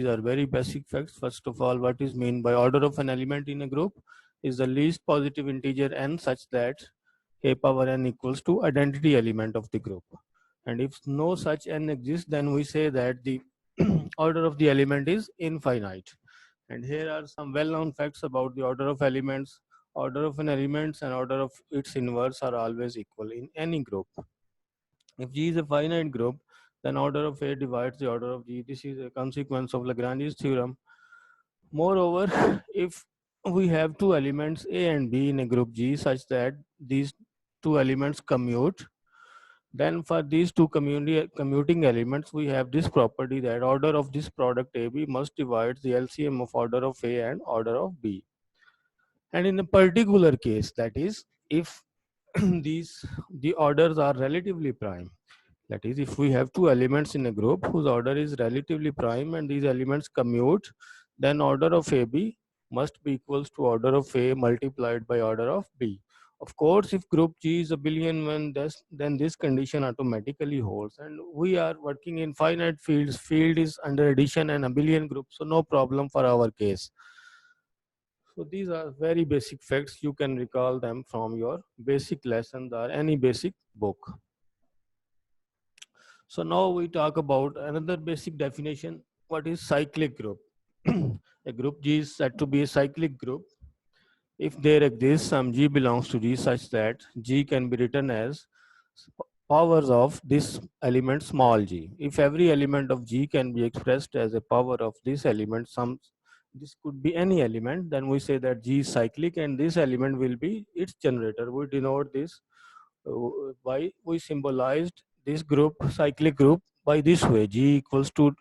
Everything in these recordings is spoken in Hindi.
These are very basic facts. First of all, what is meant by order of an element in a group is the least positive integer n such that a power n equals to identity element of the group. And if no such n exists, then we say that the order of the element is infinite. And here are some well-known facts about the order of elements. Order of an element and order of its inverse are always equal in any group. If G is a finite group, then order of A divides the order of G. This is a consequence of Lagrange's theorem. Moreover, if we have two elements A and B in a group G such that these two elements commute, then for these two commuting elements, we have this property that order of this product AB must divide the LCM of order of A and order of B. And in a particular case, that is, if the orders are relatively prime, that is, if we have two elements in a group whose order is relatively prime and these elements commute, then order of AB must be equals to order of A multiplied by order of B. Of course, if group G is abelian one, then this condition automatically holds. And we are working in finite fields. Field is under addition and abelian group, so no problem for our case. So these are very basic facts. You can recall them from your basic lessons or any basic book. So now we talk about another basic definition. What is cyclic group? A group G is said to be a cyclic group if there exists some G belongs to G such that G can be written as powers of this element small g. If every element of G can be expressed as a power of this element, this could be any element, then we say that G is cyclic and this element will be its generator. We denote this by we symbolized this group, cyclic group, by this way. G equals to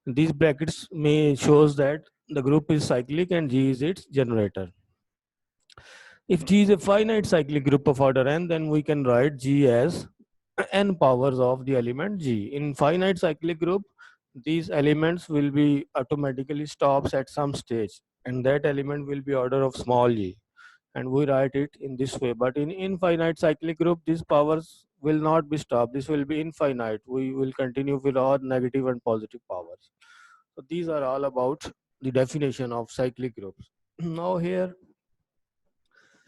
these brackets may shows that the group is cyclic and G is its generator. If G is a finite cyclic group of order n, then we can write G as n powers of the element G. In finite cyclic group, these elements will be automatically stops at some stage, and that element will be order of small g, and we write it in this way. But in infinite cyclic group, these powers will not be stopped. This will be infinite. We will continue with all negative and positive powers. So these are all about the definition of cyclic groups. Now here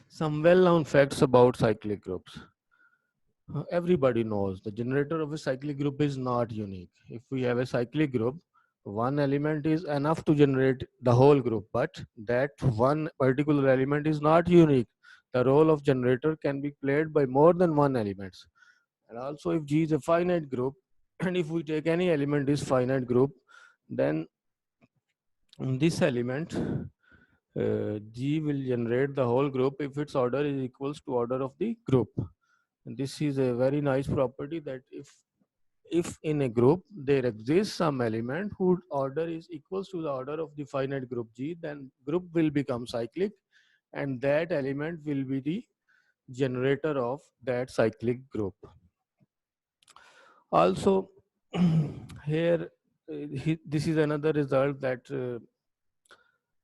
some well-known facts about cyclic groups. Everybody knows the generator of a cyclic group is not unique. If we have a cyclic group, one element is enough to generate the whole group, but that one particular element is not unique. The role of generator can be played by more than one element. And also, if G is a finite group, and if we take any element is finite group, then this element G will generate the whole group if its order is equals to order of the group. And this is a very nice property that if in a group there exists some element whose order is equals to the order of the finite group G, then group will become cyclic and that element will be the generator of that cyclic group. Also, here this is another result that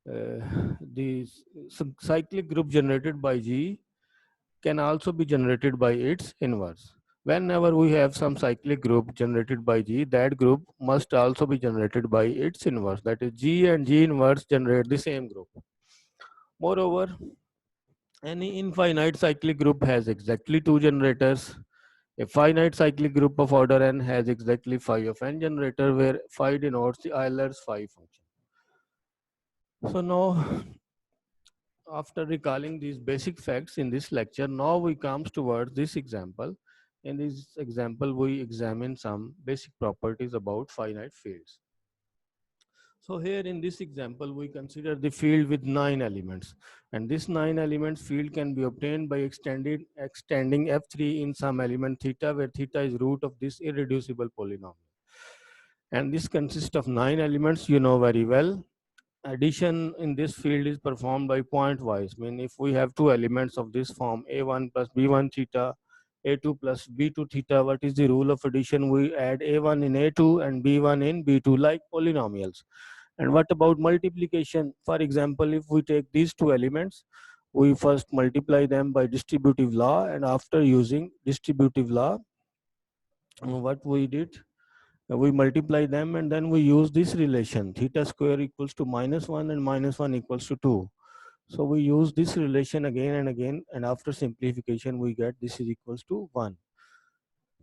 the cyclic group generated by G can also be generated by its inverse. Whenever we have some cyclic group generated by G, that group must also be generated by its inverse. That is, G and G inverse generate the same group. Moreover, any infinite cyclic group has exactly two generators. A finite cyclic group of order n has exactly phi of n generator, where phi denotes the Euler's phi function. So now, after recalling these basic facts in this lecture, now we come towards this example. In this example, we examine some basic properties about finite fields. So here in this example, we consider the field with 9 elements. And this 9 elements field can be obtained by extending F3 in some element theta, where theta is root of this irreducible polynomial. And this consists of 9 elements, you know very well. Addition in this field is performed by pointwise. I mean, if we have two elements of this form, a1 plus b1 theta, a2 plus b2 theta, what is the rule of addition? We add a1 in a2 and b1 in b2, like polynomials. And what about multiplication? For example, if we take these two elements, we first multiply them by distributive law, and after using distributive law, what we did, We multiply them and then we use this relation theta square equals to -1 and -1 equals to 2. So we use this relation again and again, and after simplification we get this is equals to 1.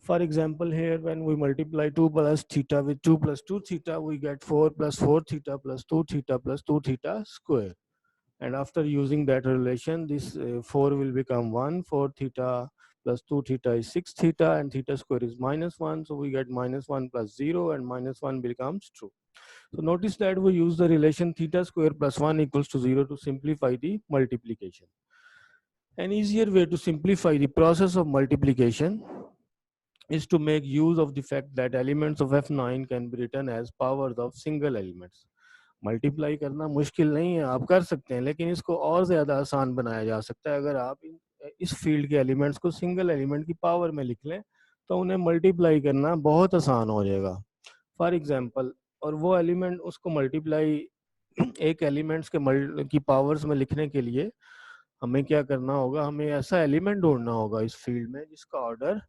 For example, here when we multiply 2 plus theta with 2 plus 2 theta, we get 4 plus 4 theta plus 2 theta plus 2 theta square. And after using that relation, this 4 will become 1. 4 theta plus 2 theta is 6 theta, and theta square is -1. So we get -1 plus 0, and -1 becomes true. So notice that we use the relation theta square plus 1 equals to 0 to simplify the multiplication. An easier way to simplify the process of multiplication is to make use of the fact that elements of F9 can be written as powers of single elements. Multiply करना मुश्किल नहीं है, आप कर सकते हैं, लेकिन इसको और ज़्यादा आसान बनाया जा सकता है। अगर आप इस फील्ड के एलिमेंट्स को सिंगल एलिमेंट की पावर में लिख लें तो उन्हें मल्टीप्लाई करना बहुत आसान हो जाएगा। फॉर एग्जांपल, और वो एलिमेंट उसको मल्टीप्लाई एक एलिमेंट्स के की पावर्स में लिखने के लिए हमें क्या करना होगा, हमें ऐसा एलिमेंट ढूंढना होगा इस फील्ड में जिसका ऑर्डर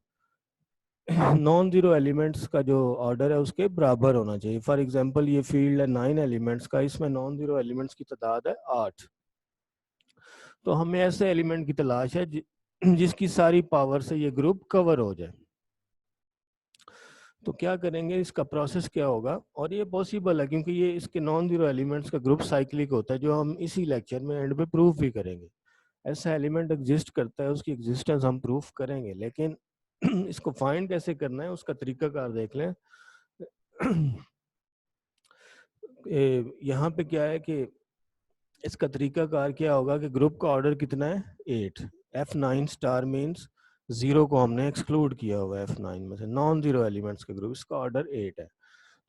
नॉन जीरो एलिमेंट्स का जो ऑर्डर है उसके बराबर होना चाहिए। फॉर एग्जांपल, ये फील्ड है 9 एलिमेंट्स का, इसमें नॉन जीरो एलिमेंट्स की तादाद है 8। तो हमें ऐसे एलिमेंट की तलाश है जिसकी सारी पावर से ये ग्रुप कवर हो जाए। तो क्या करेंगे, इसका प्रोसेस क्या होगा, और ये पॉसिबल है क्योंकि ये इसके नॉन जीरो एलिमेंट्स का ग्रुप साइक्लिक होता है, जो हम इसी लेक्चर में एंड पे प्रूफ भी करेंगे। ऐसा एलिमेंट एग्जिस्ट करता है, उसकी एग्जिस्टेंस हम प्रूफ करेंगे, लेकिन इसको फाइंड कैसे करना है उसका तरीकाकार देख लें। यहाँ पे क्या है कि इसका तरीकाकार क्या होगा कि ग्रुप का ऑर्डर कितना है, 8। F9 स्टार मीन्स 0 को हमने एक्सक्लूड किया हुआ है F9 में से, नॉन जीरो एलिमेंट्स का ग्रुप, इसका ऑर्डर 8 है।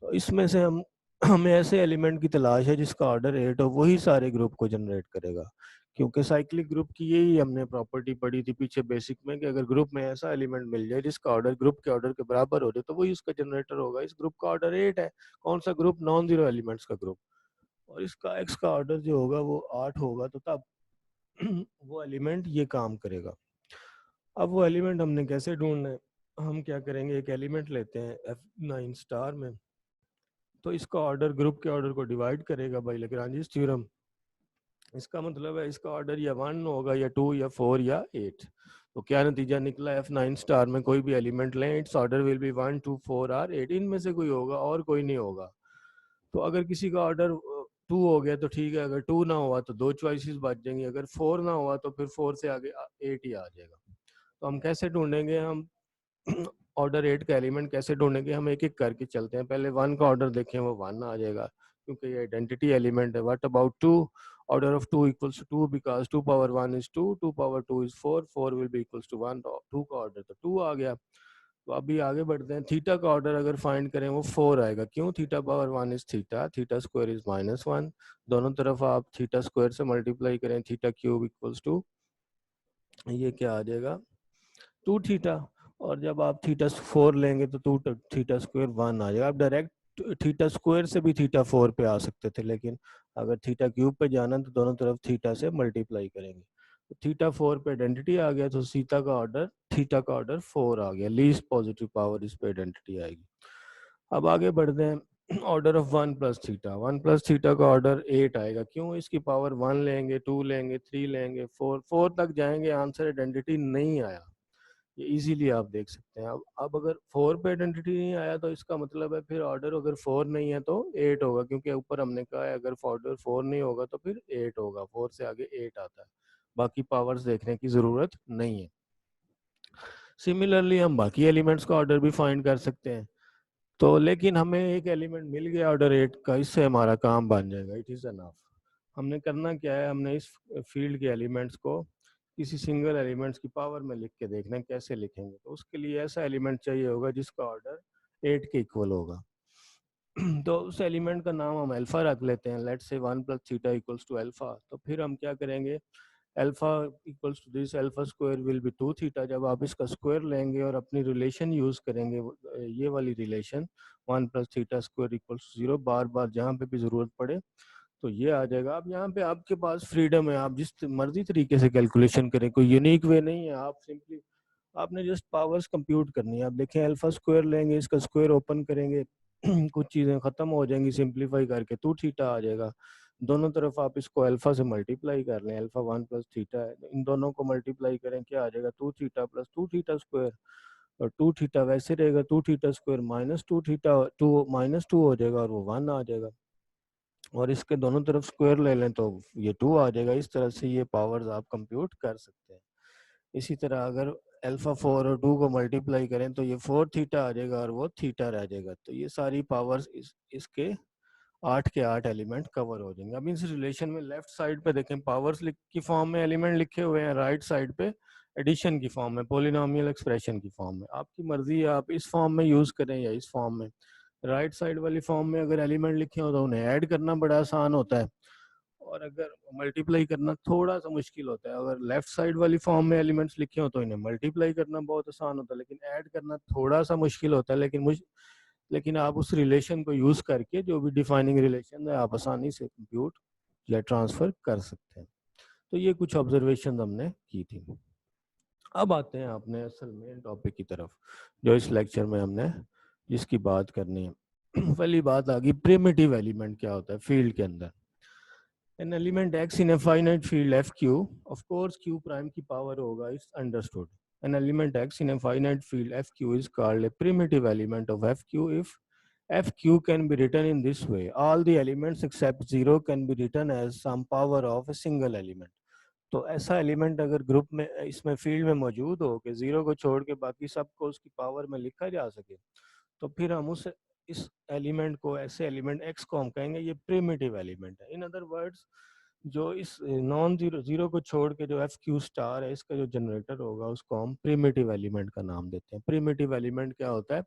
तो इसमें से हमें ऐसे एलिमेंट की तलाश है जिसका ऑर्डर 8 हो, वही सारे ग्रुप को जनरेट करेगा। क्योंकि साइक्लिक ग्रुप की यही हमने प्रॉपर्टी पढ़ी थी पीछे बेसिक में कि अगर ग्रुप में ऐसा एलिमेंट मिल जाए जिसका ऑर्डर ग्रुप के ऑर्डर के बराबर हो जाए तो वही उसका जनरेटर होगा। इस ग्रुप का ऑर्डर 8 है। कौन सा ग्रुप, नॉन जीरो एलिमेंट्स का ग्रुप, और इसका एक्स का ऑर्डर जो होगा वो 8 होगा, तो तब वो एलिमेंट ये काम करेगा। अब वो एलिमेंट हमने कैसे ढूंढना है, हम क्या करेंगे, एक एलिमेंट लेते हैं F9 स्टार में, तो इसका ऑर्डर ग्रुप के ऑर्डर को डिवाइड करेगा बाय लैग्रांज थ्योरम। इसका मतलब है इसका ऑर्डर या 1 होगा या 2 या 4 या 8। तो क्या नतीजा निकला, F9 स्टार में कोई भी एलिमेंट लें, इट्स ऑर्डर विल बी 1 2 4 और 8, इनमें से कोई होगा और कोई नहीं होगा। तो अगर किसी का ऑर्डर 2 हो गया तो ठीक है, अगर 2 ना हुआ तो 2 चॉइसेस बच जाएंगी, अगर 4 ना हुआ तो फिर 4 से आगे 8 ही आ जाएगा। तो हम कैसे ढूंढेंगे, हम ऑर्डर 8 का एलिमेंट कैसे ढूंढेंगे, हम एक एक करके चलते हैं। पहले 1 का ऑर्डर देखें, वो 1 आ जाएगा क्योंकि ये आइडेंटिटी एलिमेंट है। What about 2, order of 2 equals to 2 because 2 power 1 is 2, 2 power 2 is 4, 4 will be equals to 1, तो 2 का ऑर्डर तो 2 आ गया। तो अभी आगे बढ़ते हैं, थीटा का ऑर्डर अगर फाइंड करें वो 4 आएगा। क्यों, theta power 1 is theta, theta square is -1, दोनों तरफ आप थीटा स्क्वायर से मल्टीप्लाई करें, थीटा क्यूब इक्वल्स टू ये क्या आ जाएगा 2 थीटा, और जब आप थीटा 4 लेंगे तो 2 थीटा स्क्वायर 1 आ जाएगा। आप डायरेक्ट थीटा स्क्वायर से भी थीटा 4 पे आ सकते थे, लेकिन अगर थीटा क्यूब पे जाना तो दोनों तरफ थीटा से मल्टीप्लाई करेंगे। तो थीटा 4 पे आइडेंटिटी आ गया, तो थीटा का ऑर्डर 4 आ गया, लीस्ट पॉजिटिव पावर इस पे आइडेंटिटी आएगी। अब आगे बढ़ते हैं, order of 1 plus theta, 1 plus theta का ऑर्डर 8 आएगा। क्यों, इसकी पावर 1 लेंगे, 2 लेंगे, 3 लेंगे, 4 तक जाएंगे, आंसर आइडेंटिटी नहीं आया। ये इजीली आप देख सकते हैं। अब अगर 4 पे आइडेंटिटी नहीं आया तो इसका मतलब है फिर ऑर्डर अगर 4 नहीं है तो 8 होगा, क्योंकि ऊपर हमने कहा है अगर ऑर्डर 4 नहीं होगा तो फिर 8 होगा, 4 से आगे 8 आता है, बाकी पावर्स देखने की जरूरत नहीं है। सिमिलरली हम बाकी एलिमेंट्स का ऑर्डर भी फाइंड कर सकते हैं। तो लेकिन हमें एक एलिमेंट मिल गया ऑर्डर 8 का, इससे हमारा काम बन जाएगा, इट इज एनफ। हमने करना क्या है, हमने इस फील्ड के एलिमेंट्स को किसी सिंगल एलिमेंट्स की पावर में लिख के देखना है कैसे लिखेंगे। तो उसके लिए ऐसा एलिमेंट चाहिए होगा जिसका ऑर्डर 8 के इक्वल होगा। तो उस एलिमेंट का नाम हम अल्फा रख लेते हैं, let's say 1 plus theta equals to alpha. तो फिर हम क्या करेंगे, alpha equals to this alpha square will be 2 theta. जब आप इसका स्क्वायर लेंगे और अपनी रिलेशन यूज करेंगे, ये वाली relation 1 plus theta square equals to 0, बार बार जहाँ पे भी जरूरत पड़े तो ये आ जाएगा। अब यहाँ पे आपके पास फ्रीडम है, आप जिस मर्जी तरीके से कैलकुलेशन करें, कोई यूनिक वे नहीं है। आप सिंपली आपने जस्ट पावर्स कंप्यूट करनी है। आप देखें, अल्फा स्क्वायर लेंगे, इसका स्क्वायर ओपन करेंगे कुछ चीज़ें ख़त्म हो जाएंगी सिंप्लीफाई करके, 2 थीटा आ जाएगा। दोनों तरफ आप इसको अल्फ़ा से मल्टीप्लाई कर लें, अल्फ़ा 1 प्लस थीटा है, इन दोनों को मल्टीप्लाई करें, क्या आ जाएगा 2 थीटा प्लस 2 थीटा स्क्वायर, और 2 थीटा वैसे रहेगा 2 theta square minus 2 theta, 2 minus 2 हो जाएगा और वो 1 आ जाएगा, और इसके दोनों तरफ स्क्वायर ले लें तो ये 2 आ जाएगा। इस तरह से ये पावर्स आप कंप्यूट कर सकते हैं। इसी तरह अगर अल्फा 4 और 2 को मल्टीप्लाई करें तो ये 4 थीटा आ जाएगा और वो थीटा रह जाएगा। तो ये सारी पावर्स इसके 8 के 8 एलिमेंट कवर हो जाएंगे। अब इस रिलेशन में लेफ्ट साइड पे देखें पावर्स की फॉर्म में एलिमेंट लिखे हुए हैं, राइट साइड पे एडिशन की फॉर्म में, पोलिनोमियल एक्सप्रेशन की फॉर्म में। आपकी मर्जी है आप इस फॉर्म में यूज करें या इस फॉर्म में। राइट साइड वाली फॉर्म में अगर एलिमेंट लिखे हो तो उन्हें ऐड करना बड़ा आसान होता है, और अगर मल्टीप्लाई करना थोड़ा सा मुश्किल होता है। अगर लेफ्ट साइड वाली फॉर्म में एलिमेंट्स लिखे हो तो इन्हें मल्टीप्लाई करना बहुत आसान होता है, लेकिन ऐड करना थोड़ा सा मुश्किल होता है। लेकिन आप उस रिलेशन को यूज करके, जो भी डिफाइनिंग रिलेशन है, आप आसानी से कंप्यूट या ट्रांसफर कर सकते हैं। तो ये कुछ ऑब्जर्वेशन हमने की थी। अब आते हैं अपने असल मेन टॉपिक की तरफ, जो इस लेक्चर में हमने जिसकी बात करनी है। पहली बात आ गई प्रिमिटिव एलिमेंट क्या होता है फील्ड के अंदर। An element x in a finite field fq, of course q prime की पावर होगा is understood. An element x in a finite field fq is called a primitive element of fq if fq can be written in this way: all the elements except 0 can be written as some power of a single element. तो ऐसा एलिमेंट अगर ग्रुप में इसमें फील्ड में मौजूद हो कि 0 को छोड़ के बाकी सबको उसकी पावर में लिखा जा सके, तो फिर हम उस इस एलिमेंट को, ऐसे एलिमेंट x को हम कहेंगे ये प्रिमिटिव एलिमेंट है। इन अदर वर्ड्स, जो इस नॉन जीरो जीरो को छोड़ के जो एफ क्यू स्टार है इसका जो जनरेटर होगा उसको हम प्रिमिटिव एलिमेंट का नाम देते हैं। प्रिमिटिव एलिमेंट क्या होता है?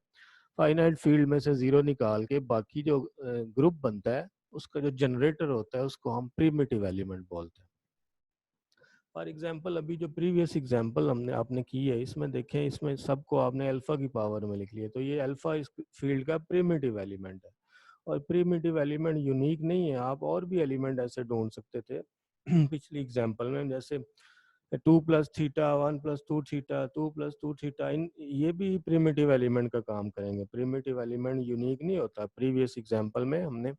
फाइनाइट फील्ड में से जीरो निकाल के बाकी जो ग्रुप बनता है उसका जो जनरेटर होता है उसको हम प्रिमिटिव एलिमेंट बोलते हैं। फॉर एग्जाम्पल अभी जो प्रीवियस एग्जाम्पल हमने आपने की है, इसमें देखें, इसमें सबको आपने अल्फा की पावर में लिख लिया, तो ये अल्फा इस फील्ड का प्रिमिटिव एलिमेंट है। और प्रिमिटिव एलिमेंट यूनिक नहीं है, आप और भी एलिमेंट ऐसे ढूंढ सकते थे पिछली एग्जाम्पल में, जैसे 2 plus theta, 1 plus 2 theta, 2 plus 2 theta, इन ये भी प्रिमिटिव एलिमेंट का काम करेंगे। प्रिमिटिव एलिमेंट यूनिक नहीं होता। प्रीवियस एग्जाम्पल में हमने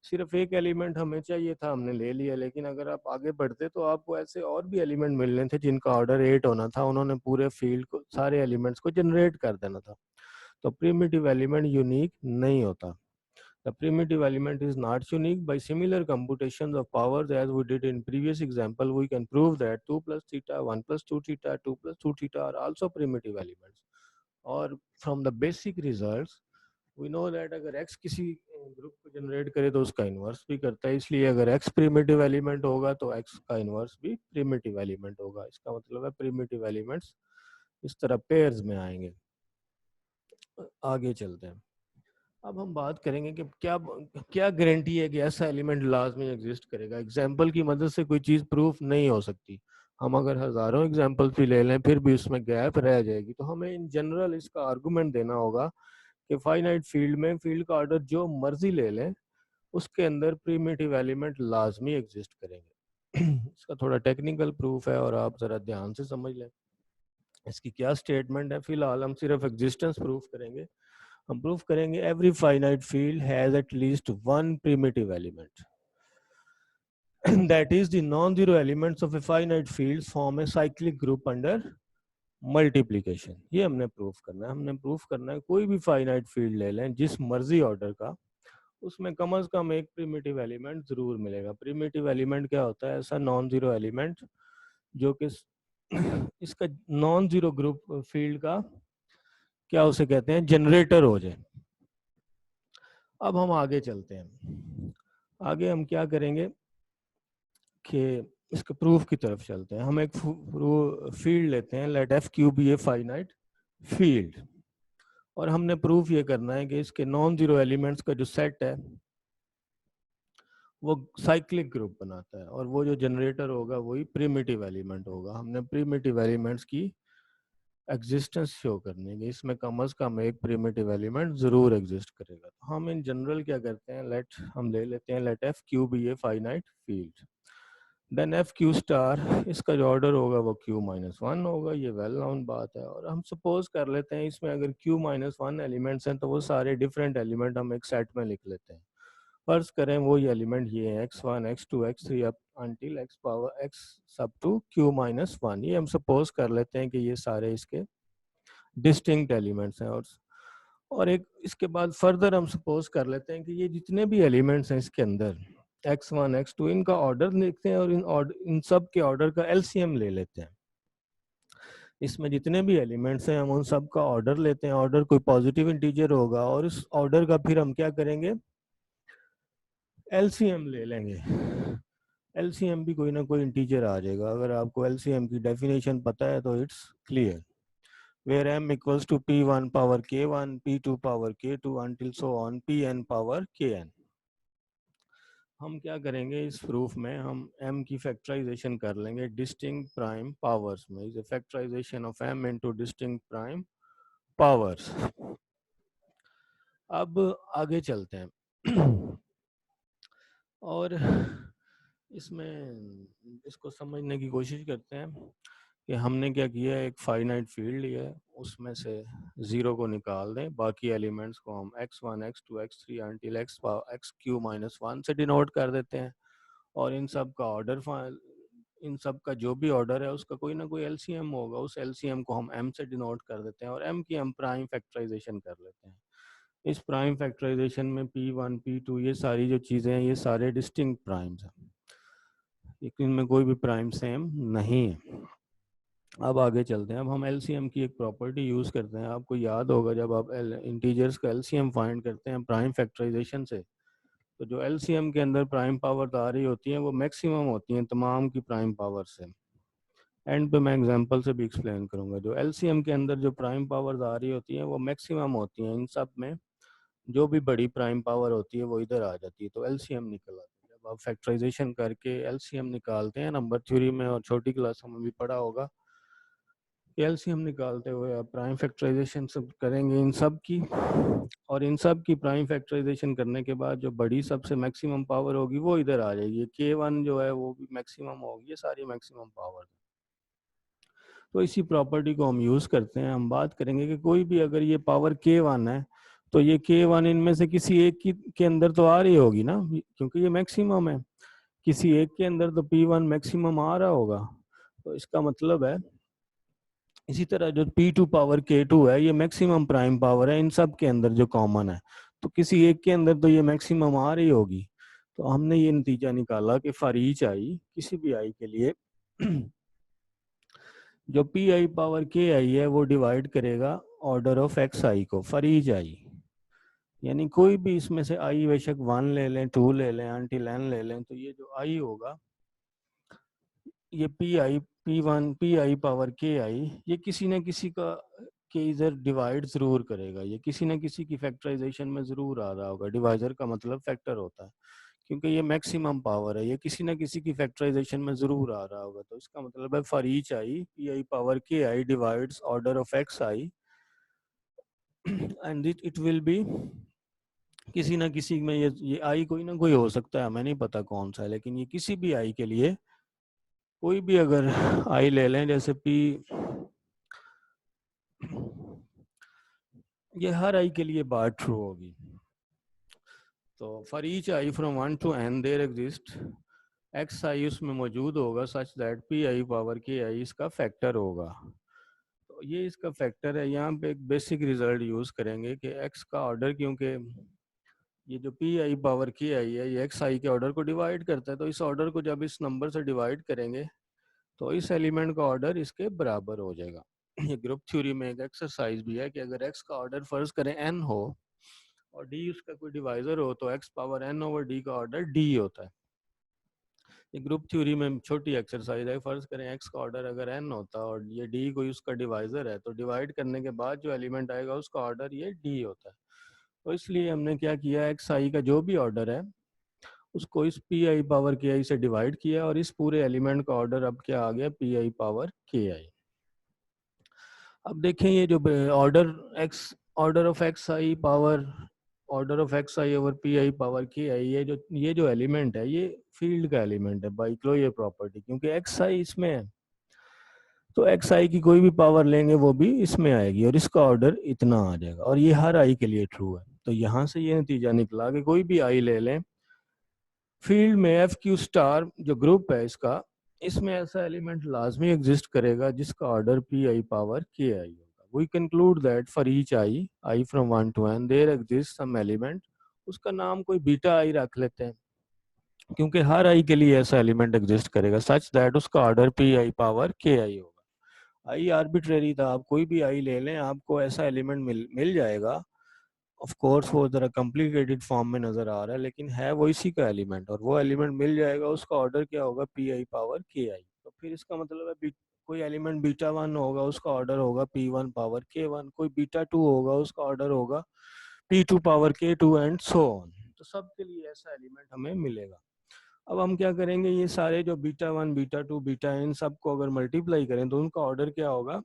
सिर्फ एक एलिमेंट हमें चाहिए था, हमने ले लिया, लेकिन अगर आप आगे बढ़ते तो आपको ऐसे और भी एलिमेंट मिलने थे जिनका ऑर्डर 8 होना था। उन्होंने पूरे फील्ड को, सारे एलिमेंट्स को जनरेट कर देना था। तो प्रिमिटिव एलिमेंट यूनिक नहीं होता। The primitive element is not unique. By similar computations of powers as we did in previous example, we can prove that 2 plus theta, 1 plus 2 theta, 2 plus 2 theta are also primitive elements. और from the basic results, we know that अगर x किसी ग्रुप को जनरेट करे तो उसका इन्वर्स भी करता है, इसलिए अगर x प्रिमिटिव एलिमेंट होगा तो x का इन्वर्स भी प्रिमिटिव एलिमेंट होगा। इसका मतलब है प्रिमिटिव एलिमेंट्स इस तरह पेयर्स में आएंगे। आगे चलते हैं। अब हम बात करेंगे कि क्या क्या गारंटी है कि ऐसा एलिमेंट लाजमी एग्जिस्ट करेगा। एग्जाम्पल की मदद से कोई चीज़ प्रूफ नहीं हो सकती। हम अगर हज़ारों एग्जाम्पल भी ले लें फिर भी उसमें गैप रह जाएगी, तो हमें इन जनरल इसका आर्गूमेंट देना होगा कि फाइनाइट फील्ड में फील्ड का ऑर्डर जो मर्जी ले लें उसके अंदर प्रीमिटिव एलिमेंट लाजमी एग्जिस्ट करेंगे। इसका थोड़ा टेक्निकल प्रूफ है और आप ज़रा ध्यान से समझ लें इसकी क्या स्टेटमेंट है। फिलहाल हम सिर्फ एग्जिस्टेंस प्रूफ करेंगे। हम प्रूफ करेंगे every finite field has at least one primitive element, that is the non-zero elements of a finite field form a cyclic group under multiplication। ये हमने प्रूफ करना है। हमने प्रूफ करना है कोई भी फाइनाइट फील्ड ले लें जिस मर्जी ऑर्डर का, उसमें कम से कम एक प्रिमिटिव एलिमेंट जरूर मिलेगा। प्रिमिटिव एलिमेंट क्या होता है? ऐसा नॉन जीरो एलिमेंट जो कि इसका नॉन जीरो ग्रुप फील्ड का क्या उसे कहते हैं, जनरेटर हो जाए। अब हम आगे चलते हैं। आगे हम क्या करेंगे कि इसके प्रूफ की तरफ चलते हैं। हम एक फील्ड लेते हैं, let F Q be a finite field, और हमने प्रूफ ये करना है कि इसके नॉन जीरो एलिमेंट्स का जो सेट है वो साइक्लिक ग्रुप बनाता है, और वो जो जनरेटर होगा वही प्रिमिटिव एलिमेंट होगा। हमने प्रिमिटिव एलिमेंट्स की एग्जिस्टेंस शो करनी है, इसमें कम से कम एक प्रिमिटिव एलिमेंट जरूर एग्जिस्ट करेगा। तो हम इन जनरल क्या करते हैं, हम ले लेते हैं let F Q be a finite field. Then F Q star, इसका जो ऑर्डर होगा वो क्यू माइनस वन होगा, ये वेल नोन बात है। और हम सपोज कर लेते हैं इसमें अगर क्यू माइनस वन एलिमेंट्स हैं तो वो सारे डिफरेंट एलिमेंट हम एक सेट में लिख लेते हैं। फर्ज करें वो ये एलिमेंट ये है x1 x2 x3 up until x power x सब टू q माइनस वन। ये हम सपोज कर लेते हैं कि ये सारे इसके डिस्टिंक्ट एलिमेंट्स हैं। और एक इसके बाद फर्दर हम सपोज कर लेते हैं कि ये जितने भी एलिमेंट्स हैं इसके अंदर x1 x2 इनका ऑर्डर लिखते हैं और इन सब के ऑर्डर का एलसीएम ले लेते हैं। इसमें जितने भी एलिमेंट्स हैं हम उन सब का ऑर्डर लेते हैं, ऑर्डर कोई पॉजिटिव इंटीजर होगा और इस ऑर्डर का फिर हम क्या करेंगे, एलसीएम ले लेंगे। एलसीएम भी कोई ना कोई इंटीजर आ जाएगा। अगर आपको एलसीएम की डेफिनेशन पता है तो it's clear, where m equals to p1 power k1 p2 power k2 until so on pn power kn। हम क्या करेंगे इस प्रूफ में, हम m की फैक्टराइजेशन कर लेंगे डिस्टिंक्ट प्राइम पावर्स में। Is factorization of m into distinct prime powers. अब आगे चलते हैं और इसमें इसको समझने की कोशिश करते हैं कि हमने क्या किया है, एक फाइनाइट फील्ड लिया है, उसमें से ज़ीरो को निकाल दें, बाकी एलिमेंट्स को हम x1 x2 x3 until x Q minus one से डिनोट कर देते हैं। और इन सब का ऑर्डर, इन सब का जो भी ऑर्डर है उसका कोई ना कोई एलसीएम होगा, उस एलसीएम को हम m से डिनोट कर देते हैं और m की हम प्राइम फैक्टराइजेशन कर लेते हैं। इस प्राइम फैक्टराइजेशन में p1 p2 ये सारी जो चीज़ें हैं ये सारे डिस्टिंक्ट प्राइम्स हैं, लेकिन इनमें कोई भी प्राइम सेम नहीं है। अब आगे चलते हैं। अब हम एलसीएम की एक प्रॉपर्टी यूज़ करते हैं। आपको याद होगा जब आप इंटीजर्स का एलसीएम फाइंड करते हैं प्राइम फैक्टराइजेशन से, तो जो एलसीएम के अंदर प्राइम पावर आ रही होती हैं वो मैक्सिमम होती हैं तमाम की प्राइम पावर से। एंड पे मैं एग्जांपल से भी एक्सप्लेन करूंगा। जो एलसीएम के अंदर जो प्राइम पावर आ रही होती हैं वो मैक्सिमम होती हैं। इन सब में जो भी बड़ी प्राइम पावर होती है वो इधर आ जाती है, तो एलसीएम निकल आता है। जब आप फैक्टराइजेशन करके एलसीएम निकालते हैं नंबर थ्योरी में और छोटी क्लास में भी पढ़ा होगा, एलसीएम निकालते हुए आप प्राइम फैक्टराइजेशन सब करेंगे इन सब की, और इन सब की प्राइम फैक्टराइजेशन करने के बाद जो बड़ी सबसे मैक्सिमम पावर होगी वो इधर आ जाएगी। k1 जो है वो भी मैक्सिमम होगी, ये सारी मैक्सिमम पावर। तो इसी प्रॉपर्टी को हम यूज़ करते हैं। हम बात करेंगे कि कोई भी अगर ये पावर k1 है तो ये k1 इनमें से किसी एक की के अंदर तो आ रही होगी ना, क्योंकि ये मैक्सिमम है। किसी एक के अंदर तो p1 मैक्सिमम आ रहा होगा, तो इसका मतलब है इसी तरह जो p2 पावर k2 है ये मैक्सिमम प्राइम पावर है इन सब के अंदर जो कॉमन है, तो किसी एक के अंदर तो ये मैक्सिमम आ रही होगी। तो हमने ये नतीजा निकाला कि फॉर ईच आई, किसी भी आई के लिए जो पी आई पावर के आई है वो डिवाइड करेगा ऑर्डर ऑफ एक्स आई को फॉर ईच आई। यानी कोई भी इसमें से आई बेशक 1 ले लें 2 ले लें अंटिल n ले लें, तो ये जो आई होगा ये पी आई पावर के आई ये किसी न किसी का के इधर डिवाइड जरूर करेगा। ये किसी न किसी की फैक्टराइजेशन में जरूर आ रहा होगा। डिवाइजर का मतलब फैक्टर होता है, क्योंकि ये मैक्सिमम पावर है, ये किसी न किसी की फैक्टराइजेशन में जरूर आ रहा होगा। तो इसका मतलब है for each i p i power के i divides order of x i and it will be किसी ना किसी में ये आई कोई ना कोई हो सकता है, हमें नहीं पता कौन सा है, लेकिन ये किसी भी आई के लिए कोई भी अगर आई ले लें जैसे पी, ये हर आई के लिए बात ट्रू होगी। तो for each i from 1 to n there exist x i उसमें मौजूद होगा such that p i power के आई इसका फैक्टर होगा। तो ये इसका फैक्टर है। यहाँ पे एक बेसिक रिजल्ट यूज करेंगे कि एक्स का ऑर्डर, क्योंकि ये जो पी आई पावर के आई है ये एक्स आई के ऑर्डर को डिवाइड करता है, तो इस ऑर्डर को जब इस नंबर से डिवाइड करेंगे तो इस एलिमेंट का ऑर्डर इसके बराबर हो जाएगा। ये ग्रुप थ्योरी में एक एक्सरसाइज भी है कि अगर एक्स का ऑर्डर फर्ज करें n हो और d उसका कोई डिवाइजर हो तो x power n over d का ऑर्डर d होता है। ये ग्रुप थ्योरी में छोटी एक्सरसाइज है। फर्ज करें x का ऑर्डर अगर n होता और ये d कोई उसका डिवाइजर है, तो डिवाइड करने के बाद जो एलिमेंट आएगा उसका ऑर्डर ये d होता है। तो इसलिए हमने क्या किया, एक्स आई का जो भी ऑर्डर है उसको इस पी आई पावर के आई से डिवाइड किया और इस पूरे एलिमेंट का ऑर्डर अब क्या आ गया, पी आई पावर के आई। अब देखें ये जो order of x I power order of x I over P i power के आई, ये जो एलिमेंट है ये फील्ड का एलिमेंट है बाई क्लोजर प्रॉपर्टी, क्योंकि एक्स आई इसमें है तो एक्स आई की कोई भी पावर लेंगे वो भी इसमें आएगी और इसका ऑर्डर इतना आ जाएगा, और ये हर आई के लिए ट्रू है। तो यहाँ से ये नतीजा निकला कि कोई भी आई ले लें फील्ड में एफ क्यू स्टार जो ग्रुप है इसका, इसमें ऐसा एलिमेंट लाजमी एग्जिस्ट करेगा जिसका ऑर्डर पी आई पावर के आई होगा। We conclude that for each i from 1 to n there exist some element, उसका नाम कोई बीटा आई रख लेते हैं क्योंकि हर आई के लिए ऐसा एलिमेंट एग्जिस्ट करेगा सच दैट उसका ऑर्डर पी आई पावर के आई होगा। आई आर्बिट्रेरी था, आप कोई भी आई ले लें आपको ऐसा एलिमेंट मिल जाएगा। ऑफ कोर्स वो जरा कॉम्प्लिकेटेड फॉर्म में नजर आ रहा है लेकिन है वो इसी का एलिमेंट, और वो एलिमेंट मिल जाएगा, उसका ऑर्डर क्या होगा पी आई पावर के आई। तो फिर इसका मतलब है कोई एलिमेंट बीटा वन होगा उसका ऑर्डर होगा पी वन पावर के वन, कोई बीटा टू होगा उसका ऑर्डर होगा पी टू पावर के टू एंड सो ऑन। तो सबके लिए ऐसा एलिमेंट हमें मिलेगा। अब हम क्या करेंगे, ये सारे जो beta one beta two beta N सबको अगर मल्टीप्लाई करें तो उनका ऑर्डर क्या होगा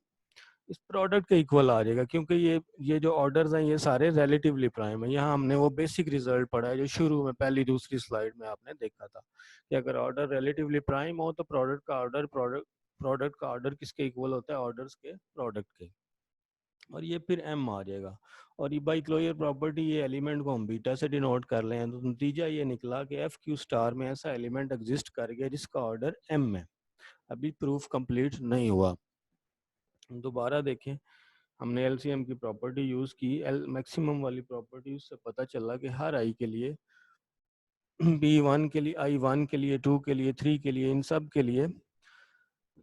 इस प्रोडक्ट के इक्वल आ जाएगा, क्योंकि ये जो ऑर्डर्स हैं ये सारे रिलेटिवली प्राइम है। यहाँ हमने वो बेसिक रिजल्ट पढ़ा है जो शुरू में पहली दूसरी स्लाइड में आपने देखा था कि अगर ऑर्डर रिलेटिवली प्राइम हो तो प्रोडक्ट का ऑर्डर किसके इक्वल होता है, ऑर्डर्स के प्रोडक्ट के, और ये फिर एम आ जाएगा। और ये बाई क्लोजर प्रॉपर्टी ये एलिमेंट को हम बीटा से डिनोट कर लें तो नतीजा ये निकला कि एफ क्यू स्टार में ऐसा एलिमेंट एग्जिस्ट कर गया जिसका ऑर्डर एम है। अभी प्रूफ कंप्लीट नहीं हुआ। दोबारा देखें, हमने एलसीएम की प्रॉपर्टी यूज की, मैक्सिमम वाली प्रॉपर्टी, उससे पता चला कि हर आई के लिए बी वन के लिए, आई वन के लिए, टू के लिए, थ्री के लिए, इन सब के लिए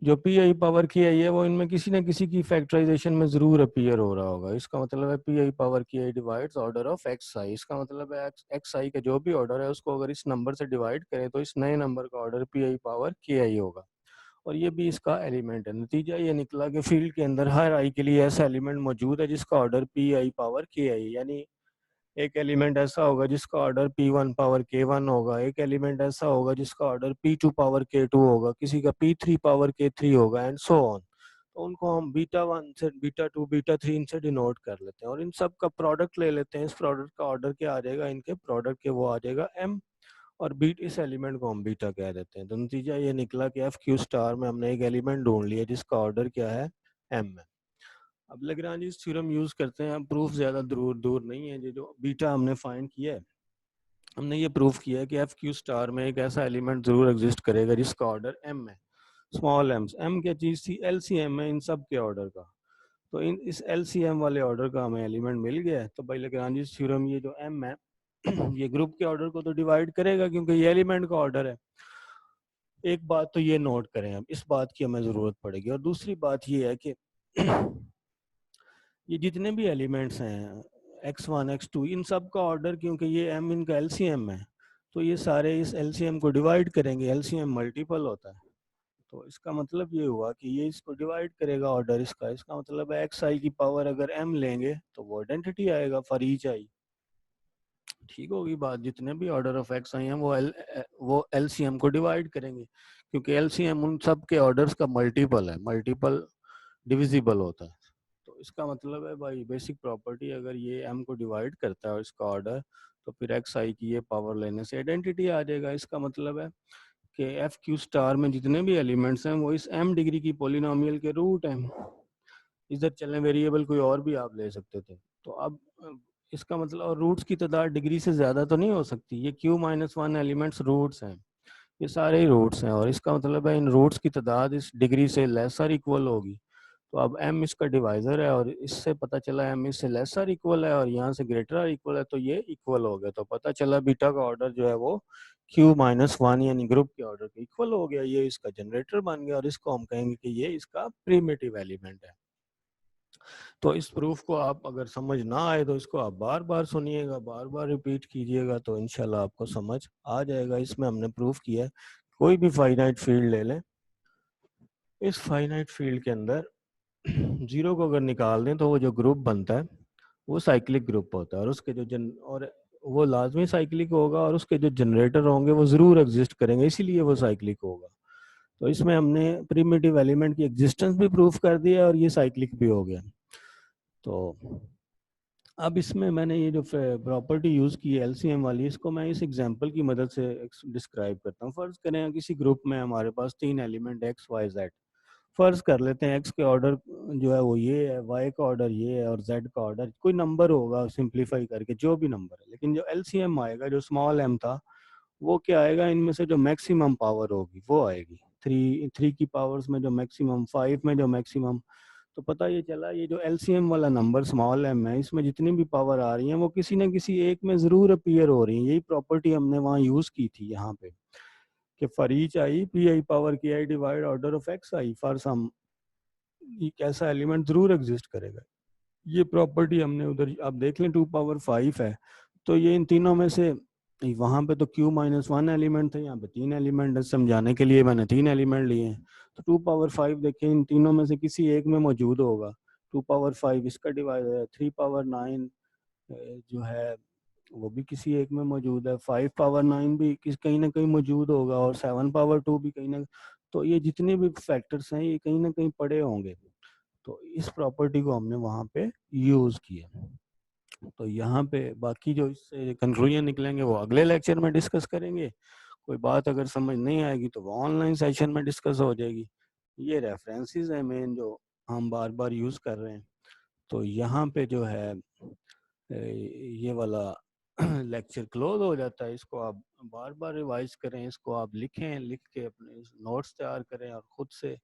जो पी आई पावर की आई है वो इनमें किसी न किसी की फैक्टराइजेशन में जरूर अपीयर हो रहा होगा। इसका मतलब है P i power k I divides order of x आई। इसका मतलब है एक्स आई का जो भी ऑर्डर है उसको अगर इस नंबर से डिवाइड करें तो इस नए नंबर का ऑर्डर पी आई पावर के आई होगा, और ये भी इसका एलिमेंट है। नतीजा ये निकला कि फील्ड के अंदर हर आई के लिए ऐसा एलिमेंट मौजूद है जिसका ऑर्डर पी आई पावर के आई, यानी एक एलिमेंट ऐसा होगा जिसका ऑर्डर पी वन पावर के वन होगा, एक एलिमेंट ऐसा होगा जिसका ऑर्डर पी टू पावर के टू होगा, किसी का पी थ्री पावर के थ्री होगा एंड सो ऑन। तो उनको हम बीटा वन से बीटा टू बीटा थ्री इनसे डिनोट कर लेते हैं और इन सब का प्रोडक्ट ले लेते हैं। इस प्रोडक्ट का ऑर्डर क्या आ जाएगा, इनके प्रोडक्ट के वो आ जाएगा एम, और बीट इस एलिमेंट को हम बीटा कह देते हैं। तो नतीजा ये निकला कि एफ क्यू स्टार में हमने एक एलिमेंट ढूंढ लिया जिसका ऑर्डर क्या है, एम है। अब लैग्रांज थ्योरम यूज करते हैं। अब प्रूफ ज्यादा दूर दूर नहीं है, ये जो बीटा हमने फाइंड किया है हमने ये प्रूफ किया है कि एफ क्यू स्टार में एक ऐसा एलिमेंट जरूर एग्जिस्ट करेगा जिसका ऑर्डर एम है। स्मॉल एम क्या चीज थी, एलसीएम है इन सब के ऑर्डर का। तो इन इस एलसीएम वाले ऑर्डर का हमें एलिमेंट मिल गया है। तो भाई लैग्रांज थ्योरम ये जो एम है ये ग्रुप के ऑर्डर को तो डिवाइड करेगा क्योंकि ये एलिमेंट का ऑर्डर है। एक बात तो ये नोट करें, अब इस बात की हमें जरूरत पड़ेगी। और दूसरी बात ये है कि ये जितने भी एलिमेंट्स हैं x1 x2 इन सब का ऑर्डर, क्योंकि ये m इनका एलसीएम है तो ये सारे इस एलसीएम को डिवाइड करेंगे। एलसीएम मल्टीपल होता है तो इसका मतलब ये हुआ कि ये इसको डिवाइड करेगा ऑर्डर इसका। इसका मतलब है एक्स आई की पावर अगर m लेंगे तो वो आइडेंटिटी आएगा फॉर ईच आई। ठीक होगी बात, जितने भी ऑर्डर ऑफ एक्स आई हैं वो एलसीएम को डिवाइड करेंगे क्योंकि एलसीएम उन सब के ऑर्डर्स का मल्टीपल है, मल्टीपल डिविजिबल होता है। तो इसका मतलब है भाई बेसिक प्रॉपर्टी अगर ये m को डिवाइड करता है और इसका ऑर्डर तो फिर एक्स आई की ये पावर लेने से आइडेंटिटी आ जाएगा। इसका मतलब है कि एफ क्यू स्टार में जितने भी एलिमेंट्स हैं वो इस m डिग्री की पोलिनोमियल के रूट हैं। इधर चलें वेरिएबल कोई और भी आप ले सकते थे। तो अब इसका मतलब, और रूट्स की तादाद डिग्री से ज़्यादा तो नहीं हो सकती, ये q minus one elements roots हैं, ये सारे ही रूट्स हैं, और इसका मतलब है इन रूट्स की तादाद इस डिग्री से लेसर इक्वल होगी। तो अब m इसका डिवाइजर है और इससे पता चला m इससे लेसर इक्वल है और यहाँ से ग्रेटर इक्वल है तो ये इक्वल हो गया। तो पता चला बीटा का ऑर्डर जो है वो q माइनस वन यानी ग्रुप के ऑर्डर के इक्वल हो गया। ये इसका जनरेटर बन गया और इसको हम कहेंगे कि ये इसका प्रिमिटिव एलिमेंट है। तो इस प्रूफ को आप अगर समझ ना आए तो इसको आप बार बार सुनिएगा, बार बार रिपीट कीजिएगा तो इंशाल्लाह आपको समझ आ जाएगा। इसमें हमने प्रूफ किया है कोई भी फाइनाइट फील्ड ले लें, इस फाइनाइट फील्ड के अंदर जीरो को अगर निकाल दें तो वो जो ग्रुप बनता है वो साइक्लिक ग्रुप होता है, और उसके और वो लाजमी साइक्लिक होगा और उसके जो जनरेटर होंगे वो जरूर एग्जिस्ट करेंगे, इसीलिए वो साइक्लिक होगा। तो इसमें हमने प्रिमिटिव एलिमेंट की एग्जिस्टेंस भी प्रूफ कर दिया और ये साइक्लिक भी हो गया। तो अब इसमें मैंने ये जो प्रॉपर्टी यूज़ की है एलसीएम वाली, इसको मैं इस एग्जांपल की मदद से डिस्क्राइब करता हूँ। फ़र्ज़ करें किसी ग्रुप में हमारे पास 3 एलिमेंट एक्स वाई जेड। फ़र्ज़ कर लेते हैं एक्स के ऑर्डर जो है वो ये है, वाई का ऑर्डर ये है और जेड का ऑर्डर कोई नंबर होगा सिंप्लीफाई करके, जो भी नंबर है। लेकिन जो एलसीएम आएगा, जो स्मॉल एम था, वो क्या आएगा, इनमें से जो मैक्सिमम पावर होगी वो आएगी। 3 की पावर्स में जो मैक्सिमम, 5 में जो मैक्सिमम। तो पता ये चला ये जो एलसीएम वाला नंबर स्मॉल एम है, इसमें जितनी भी पावर आ रही है वो किसी न किसी एक में ज़रूर अपीयर हो रही है। यही प्रॉपर्टी हमने वहाँ यूज़ की थी यहाँ पे, कि for each i p i power k i divide order of x i for some, एक ऐसा एलिमेंट ज़रूर एग्जिस्ट करेगा। ये प्रॉपर्टी हमने उधर, आप देख लें 2 पावर 5 है, तो ये इन तीनों में से, वहां पे तो q-1 एलिमेंट थे, यहाँ पे 3 एलिमेंट है, समझाने के लिए मैंने 3 एलिमेंट लिए हैं। तो 2 पावर 5 देखें, इन तीनों में से किसी एक में मौजूद होगा। 2 पावर 5 इसका डिवाइड है, 3 पावर 9 जो है वो भी किसी एक में मौजूद है, 5 पावर 9 भी किस कहीं ना कहीं मौजूद होगा, और 7 पावर 2 भी कहीं ना। तो ये जितने भी फैक्टर्स हैं ये कहीं ना कहीं पड़े होंगे। तो इस प्रॉपर्टी को हमने वहां पे यूज किया। तो यहाँ पे बाकी जो इससे कंक्लूजन निकलेंगे वो अगले लेक्चर में डिस्कस करेंगे। कोई बात अगर समझ नहीं आएगी तो वो ऑनलाइन सेशन में डिस्कस हो जाएगी। ये रेफरेंसेस है मेन जो हम बार बार यूज कर रहे हैं। तो यहाँ पे जो है ये वाला लेक्चर क्लोज हो जाता है। इसको आप बार बार रिवाइज करें, इसको आप लिखें, लिख के अपने नोट्स तैयार करें, और खुद से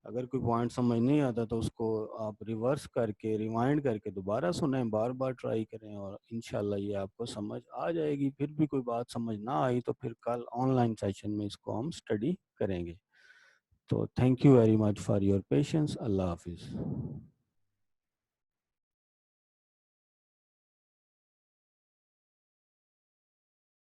अगर कोई पॉइंट समझ नहीं आता तो उसको आप रिवर्स करके रिवाइंड करके दोबारा सुनें, बार बार ट्राई करें, और इंशाल्लाह ये आपको समझ आ जाएगी। फिर भी कोई बात समझ ना आई तो फिर कल ऑनलाइन सेशन में इसको हम स्टडी करेंगे। तो thank you very much for your patience. अल्लाह हाफिज़।